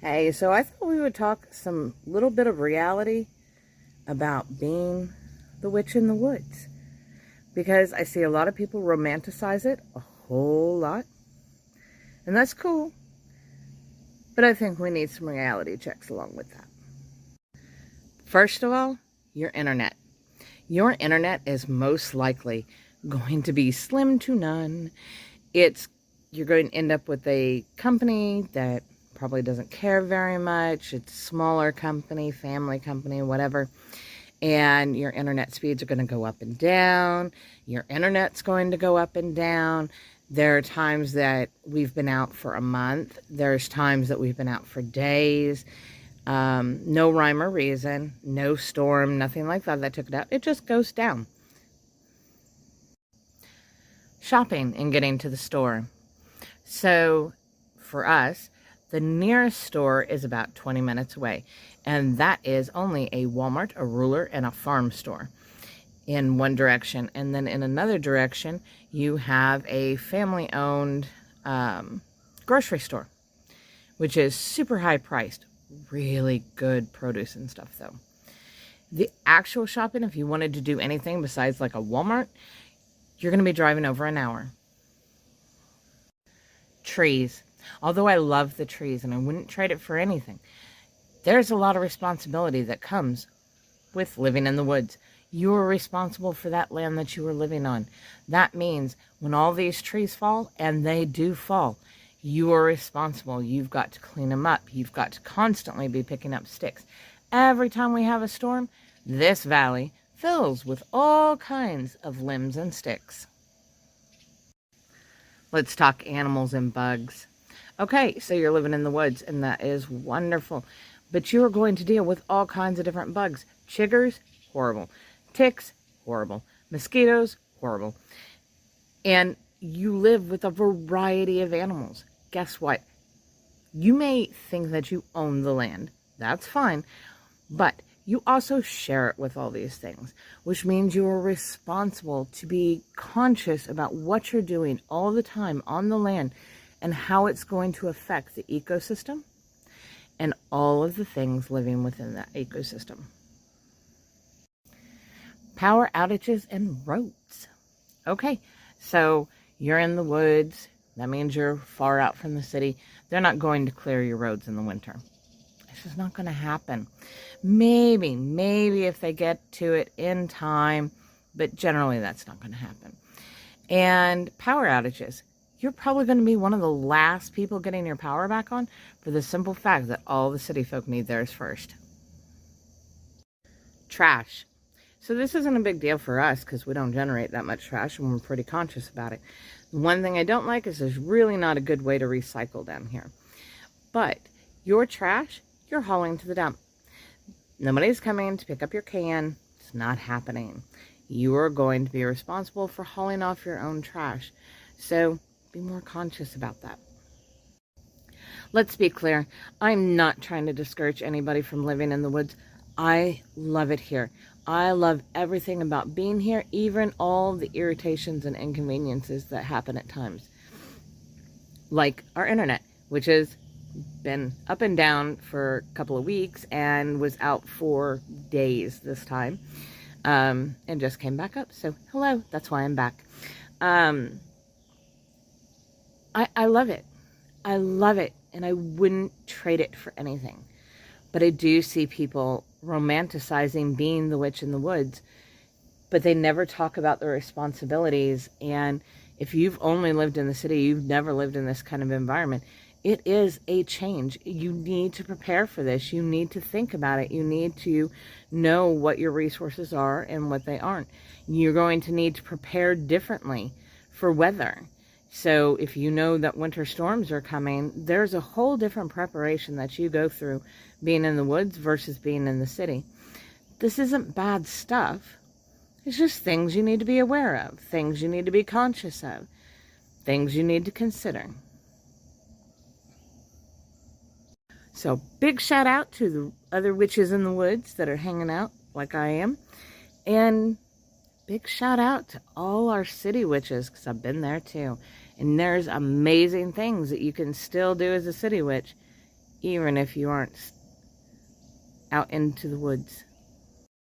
Hey, so I thought we would talk some little bit of reality about being the witch in the woods. Because I see a lot of people romanticize it a whole lot. And that's cool. But I think we need some reality checks along with that. First of all, your internet. Your internet is most likely going to be slim to none. You're going to end up with a company that probably doesn't care very much. It's a smaller company, family company, whatever. And your internet speeds are going to go up and down. Your internet's going to go up and down. There are times that we've been out for a month. There's times that we've been out for days. No rhyme or reason, no storm, nothing like that took it out. It just goes down. Shopping and getting to the store. So for us, the nearest store is about 20 minutes away, and that is only a Walmart, a Ruler, and a farm store in one direction. And then in another direction, you have a family-owned grocery store, which is super high priced. Really good produce and stuff, though. The actual shopping, if you wanted to do anything besides like a Walmart, you're going to be driving over an hour. Trees. Although I love the trees and I wouldn't trade it for anything, there's a lot of responsibility that comes with living in the woods. You are responsible for that land that you are living on. That means when all these trees fall, and they do fall, you are responsible. You've got to clean them up. You've got to constantly be picking up sticks. Every time we have a storm, this valley fills with all kinds of limbs and sticks. Let's talk animals and bugs. Okay, so you're living in the woods, and that is wonderful. But you're going to deal with all kinds of different bugs. Chiggers, horrible. Ticks, horrible. Mosquitoes, horrible. And you live with a variety of animals. Guess what? You may think that you own the land. That's fine. But you also share it with all these things, which means you are responsible to be conscious about what you're doing all the time on the land and how it's going to affect the ecosystem and all of the things living within that ecosystem. Power outages and roads. Okay, so you're in the woods. That means you're far out from the city. They're not going to clear your roads in the winter. This is not going to happen. Maybe if they get to it in time, but generally that's not going to happen. And power outages. You're probably going to be one of the last people getting your power back on for the simple fact that all the city folk need theirs first. Trash. So this isn't a big deal for us because we don't generate that much trash and we're pretty conscious about it. One thing I don't like is there's really not a good way to recycle down here. But your trash, you're hauling to the dump. Nobody's coming to pick up your can. It's not happening. You are going to be responsible for hauling off your own trash. So be more conscious about that. Let's be clear. I'm not trying to discourage anybody from living in the woods. I love it here. I love everything about being here, even all the irritations and inconveniences that happen at times. Like our internet, which has been up and down for a couple of weeks and was out for days this time. And just came back up. So hello, that's why I'm back. I love it. I love it. And I wouldn't trade it for anything. But I do see people romanticizing being the witch in the woods, but they never talk about the responsibilities. And if you've only lived in the city, you've never lived in this kind of environment, it is a change. You need to prepare for this. You need to think about it. You need to know what your resources are and what they aren't. You're going to need to prepare differently for weather. So if you know that winter storms are coming, there's a whole different preparation that you go through being in the woods versus being in the city. This isn't bad stuff. It's just things you need to be aware of, things you need to be conscious of, things you need to consider. So big shout out to the other witches in the woods that are hanging out like I am. And big shout out to all our city witches, because I've been there too. And there's amazing things that you can still do as a city witch, even if you aren't out into the woods.